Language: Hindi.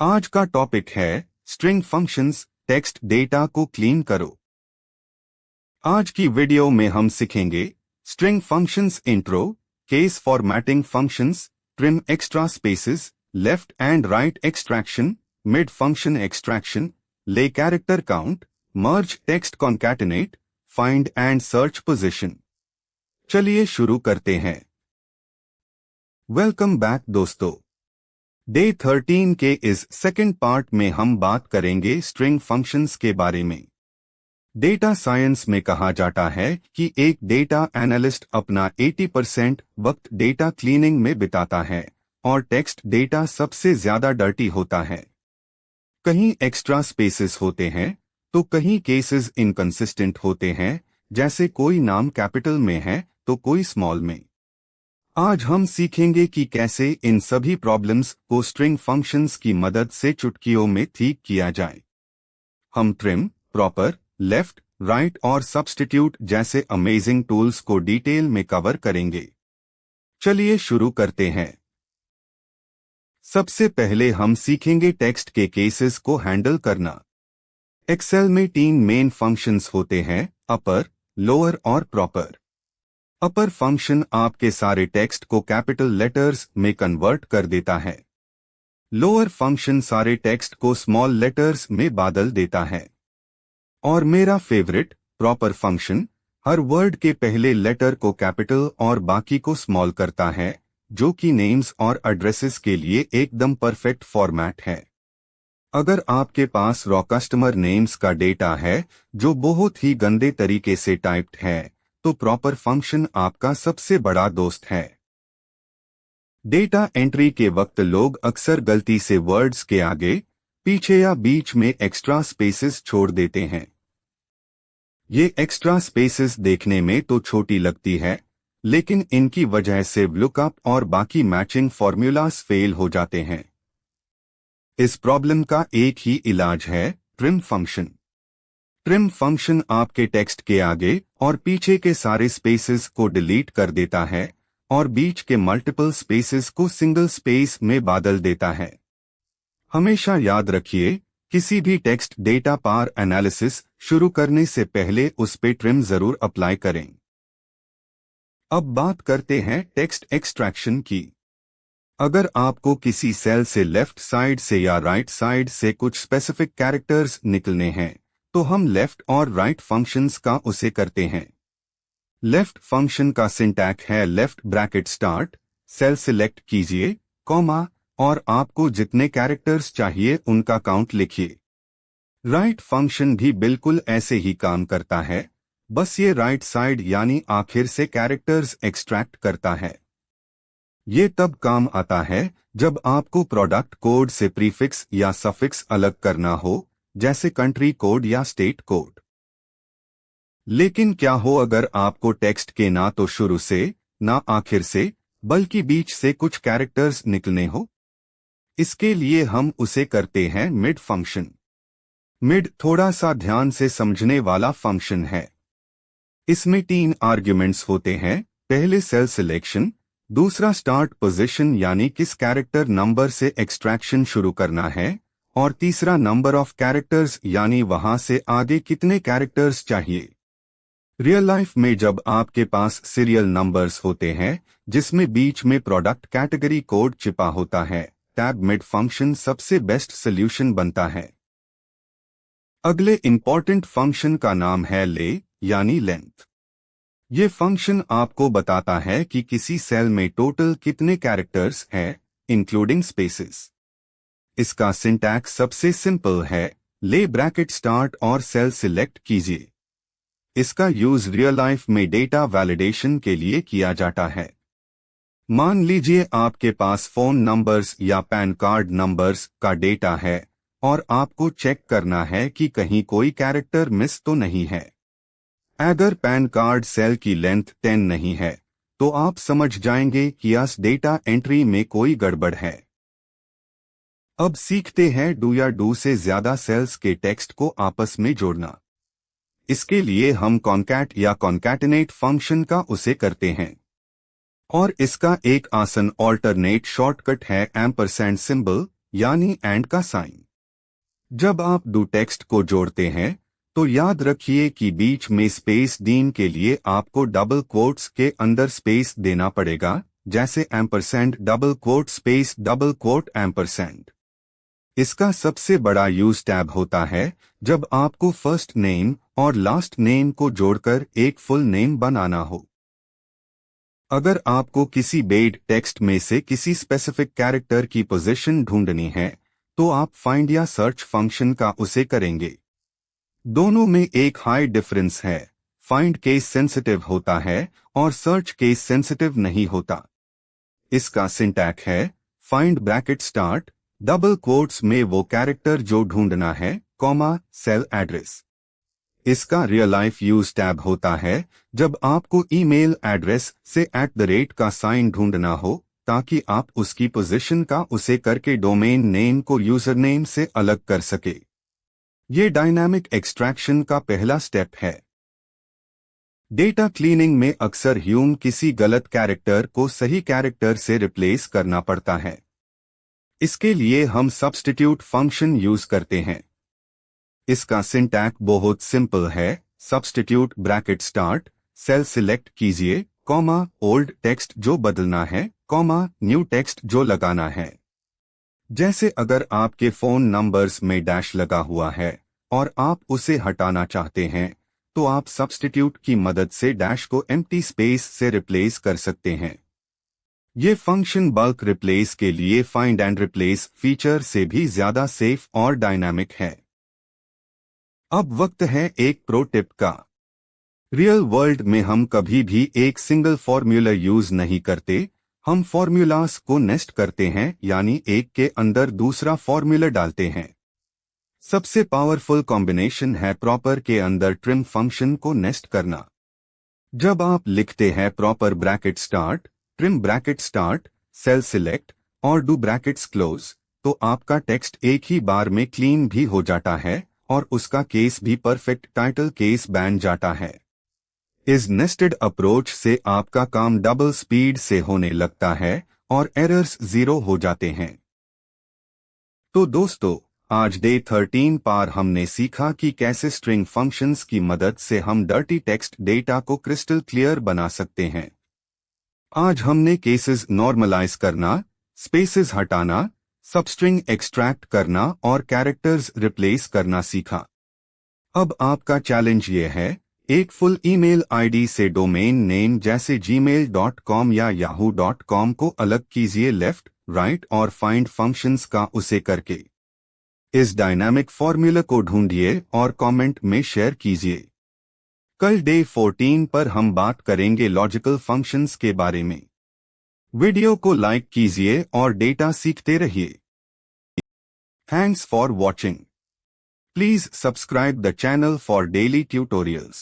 आज का टॉपिक है स्ट्रिंग फंक्शंस। टेक्स्ट डेटा को क्लीन करो। आज की वीडियो में हम सीखेंगे string functions intro, case formatting functions, trim extra spaces, left and right extraction, mid function extraction, len character count, merge text concatenate, find and search position. चलिए शुरू करते हैं। वेलकम बैक दोस्तों। डे 13 के इस सेकंड पार्ट में हम बात करेंगे स्ट्रिंग फंक्शंस के बारे में। डेटा साइंस में कहा जाता है कि एक डेटा एनालिस्ट अपना 80% वक्त डेटा क्लीनिंग में बिताता है और टेक्स्ट डेटा सबसे ज्यादा डर्टी होता है। कहीं एक्स्ट्रा स्पेसेस होते हैं तो कहीं केसेस इनकंसिस्टेंट होते हैं, जैसे कोई नाम कैपिटल में है तो कोई स्मॉल में। आज हम सीखेंगे कि कैसे इन सभी प्रॉब्लम्स को स्ट्रिंग फंक्शंस की मदद से चुटकियों में ठीक किया जाए। हम ट्रिम, प्रॉपर, लेफ्ट, राइट और सब्स्टिट्यूट जैसे अमेजिंग टूल्स को डिटेल में कवर करेंगे। चलिए शुरू करते हैं। सबसे पहले हम सीखेंगे टेक्स्ट के केसेस को हैंडल करना। एक्सेल में 3 मेन फंक्शंस होते हैं, अपर, लोअर और प्रॉपर। अपर फंक्शन आपके सारे टेक्स्ट को कैपिटल लेटर्स में कन्वर्ट कर देता है। लोअर फंक्शन सारे टेक्स्ट को स्मॉल लेटर्स में बदल देता है। और मेरा फेवरेट प्रॉपर फंक्शन हर वर्ड के पहले लेटर को कैपिटल और बाकी को स्मॉल करता है, जो कि नेम्स और एड्रेसेस के लिए एकदम परफेक्ट फॉर्मेट है। अगर आपके पास रॉ कस्टमर नेम्स का डेटा है जो बहुत ही गंदे तरीके से टाइप्ड है, तो प्रॉपर फंक्शन आपका सबसे बड़ा दोस्त है। डेटा एंट्री के वक्त लोग अक्सर गलती से वर्ड्स के आगे, पीछे या बीच में एक्स्ट्रा स्पेसेस छोड़ देते हैं। ये एक्स्ट्रा स्पेसेस देखने में तो छोटी लगती है, लेकिन इनकी वजह से लुकअप और बाकी मैचिंग फॉर्मूलास फेल हो जाते हैं। इस प्रॉब्लम का एक ही इलाज है, ट्रिम फंक्शन। ट्रिम फंक्शन आपके टेक्स्ट के आगे और पीछे के सारे स्पेसेस को डिलीट कर देता है और बीच के मल्टीपल स्पेसेस को सिंगल स्पेस में बदल देता है। हमेशा याद रखिए, किसी भी टेक्स्ट डेटा पार एनालिसिस शुरू करने से पहले उस पे ट्रिम जरूर अप्लाई करें। अब बात करते हैं टेक्स्ट एक्सट्रैक्शन की। अगर आपको किसी सेल से लेफ्ट साइड से या राइट साइड से कुछ स्पेसिफिक कैरेक्टर्स निकलने हैं, तो हम लेफ्ट और राइट फंक्शंस का उसे करते हैं। लेफ्ट फंक्शन का सिंटैक है left bracket start, cell select कीजिए, कॉमा, और आपको जितने कैरेक्टर्स चाहिए उनका काउंट लिखिए। राइट फंक्शन भी बिल्कुल ऐसे ही काम करता है, बस ये राइट साइड यानी आखिर से कैरेक्टर्स एक्सट्रैक्ट करता है। ये तब काम आता है जब आपको प्रोडक्ट कोड से प्रीफिक्स या सफिक्स अलग करना हो, जैसे कंट्री कोड या स्टेट कोड। लेकिन क्या हो अगर आपको टेक्स्ट के ना तो शुरू से, ना आखिर से, बल्कि बीच से कुछ कैरेक्टर्स निकलने हो? इसके लिए हम उसे करते हैं मिड फंक्शन। मिड थोड़ा सा ध्यान से समझने वाला फंक्शन है। इसमें 3 आर्ग्यूमेंट्स होते हैं, पहले सेल सिलेक्शन, दूसरा स्टार्ट पोजीशन यानी किस कैरेक्टर नंबर से एक्सट्रैक्शन शुरू करना है, और तीसरा नंबर ऑफ कैरेक्टर्स यानी वहां से आगे कितने कैरेक्टर्स चाहिए। रियल लाइफ में जब आपके पास सीरियल नंबर्स होते हैं जिसमें बीच में प्रोडक्ट कैटेगरी कोड छिपा होता है, टैब मिड फंक्शन सबसे बेस्ट सॉल्यूशन बनता है। अगले इंपॉर्टेंट फंक्शन का नाम है ले यानी लेंथ। ये फंक्शन आपको बताता है कि किसी सेल में टोटल कितने कैरेक्टर्स हैं, इंक्लूडिंग स्पेसेस। इसका सिंटैक्स सबसे सिंपल है, ले ब्रैकेट स्टार्ट और सेल सिलेक्ट कीजिए। इसका यूज रियल लाइफ में डेटा वैलिडेशन के लिए किया जाता है। मान लीजिए आपके पास फोन नंबर्स या पैन कार्ड नंबर्स का डेटा है और आपको चेक करना है कि कहीं कोई कैरेक्टर मिस तो नहीं है। अगर पैन कार्ड सेल की लेंथ 10 नहीं है, तो आप समझ जाएंगे कि इस डेटा एंट्री में कोई गड़बड़ है। अब सीखते हैं डू या डू से ज्यादा सेल्स के टेक्स्ट को आपस में जोड़ना। इसके लिए हम कॉन्कैट या कॉन्कैटिनेट फंक्शन का उसे करते हैं और इसका एक आसान ऑल्टरनेट शॉर्टकट है एम्परसैंड सिंबल यानी एंड का साइन। जब आप डू टेक्स्ट को जोड़ते हैं तो याद रखिए कि बीच में स्पेस डीन के लिए आपको डबल कोट्स के अंदर स्पेस देना पड़ेगा, जैसे ampersand double quote space double quote ampersand. इसका सबसे बड़ा यूज टैब होता है जब आपको फर्स्ट नेम और लास्ट नेम को जोड़कर एक फुल नेम बनाना हो। अगर आपको किसी बेड टेक्स्ट में से किसी स्पेसिफिक कैरेक्टर की पोजीशन ढूंढनी है तो आप फाइंड या सर्च फंक्शन का उसे करेंगे। दोनों में एक हाई डिफरेंस है, फाइंड केस सेंसिटिव होता है और सर्च केस सेंसिटिव नहीं होता। इसका सिंटैक है find bracket start double quotes में वो कैरेक्टर जो ढूंढना है, कॉमा सेल एड्रेस। इसका रियल लाइफ यूज टैब होता है जब आपको ईमेल एड्रेस से @ का साइन ढूंढना हो ताकि आप उसकी पोजीशन का उसे करके डोमेन नेम को यूजर नेम से अलग कर सके। ये डायनामिक एक्सट्रैक्शन का पहला स्टेप है। डेटा क्लीनिंग में अक्सर ह्यूम किसी गलत कैरेक्टर को सही कैरेक्टर से रिप्लेस करना पड़ता है। इसके लिए हम सब्स्टिट्यूट फंक्शन यूज करते हैं। इसका सिंटैक बहुत सिंपल है, substitute bracket start cell select कीजिए, कॉमा ओल्ड टेक्स्ट जो बदलना है, कॉमा न्यू टेक्स्ट जो लगाना है। जैसे अगर आपके फोन नंबर्स में डैश लगा हुआ है और आप उसे हटाना चाहते हैं तो आप सब्स्टिट्यूट की मदद से डैश को एम्प्टी स्पेस से रिप्लेस कर सकते हैं। ये फंक्शन बल्क रिप्लेस के लिए फाइंड एंड रिप्लेस फीचर से भी ज्यादा सेफ और डायनामिक है। अब वक्त है एक प्रो टिप का। रियल वर्ल्ड में हम कभी भी एक सिंगल फॉर्मूला यूज नहीं करते, हम फॉर्मूलास को नेस्ट करते हैं, यानी एक के अंदर दूसरा फॉर्मूला डालते हैं। सबसे पावरफुल कॉम्बिनेशन है प्रॉपर के अंदर ट्रिम फंक्शन को नेस्ट करना। जब आप लिखते हैं proper bracket start trim bracket start cell select और डू ब्रैकेट्स क्लोज तो आपका टेक्स्ट एक ही बार में क्लीन भी हो जाता है और उसका केस भी परफेक्ट टाइटल केस बन जाता है। इस नेस्टेड अप्रोच से आपका काम डबल स्पीड से होने लगता है और एरर्स 0 हो जाते हैं। तो दोस्तों, आज डे 13 पर हमने सीखा कि कैसे स्ट्रिंग फंक्शंस की मदद से हम डर्टी टेक्स्ट डेटा को क्रिस्टल क्लियर बना सकते हैं। आज हमने केसेस नॉर्मलाइज करना, स्पेसेस हटाना, सबस्ट्रिंग एक्सट्रैक्ट करना और कैरेक्टर्स रिप्लेस करना सीखा। अब आपका चैलेंज ये है, एक फुल ईमेल आईडी से डोमेन नेम जैसे gmail.com या yahoo.com को अलग कीजिए लेफ्ट, राइट और फाइंड फंक्शंस का उसे करके। इस डायनामिक फॉर्मूला को ढूंढिए और कमेंट में शेयर कीजिए। कल डे 14 पर हम बात करेंगे लॉजिकल फंक्शंस के बारे में। वीडियो को लाइक कीजिए और डेटा सीखते रहिए। Thanks for watching. Please subscribe the channel for daily tutorials.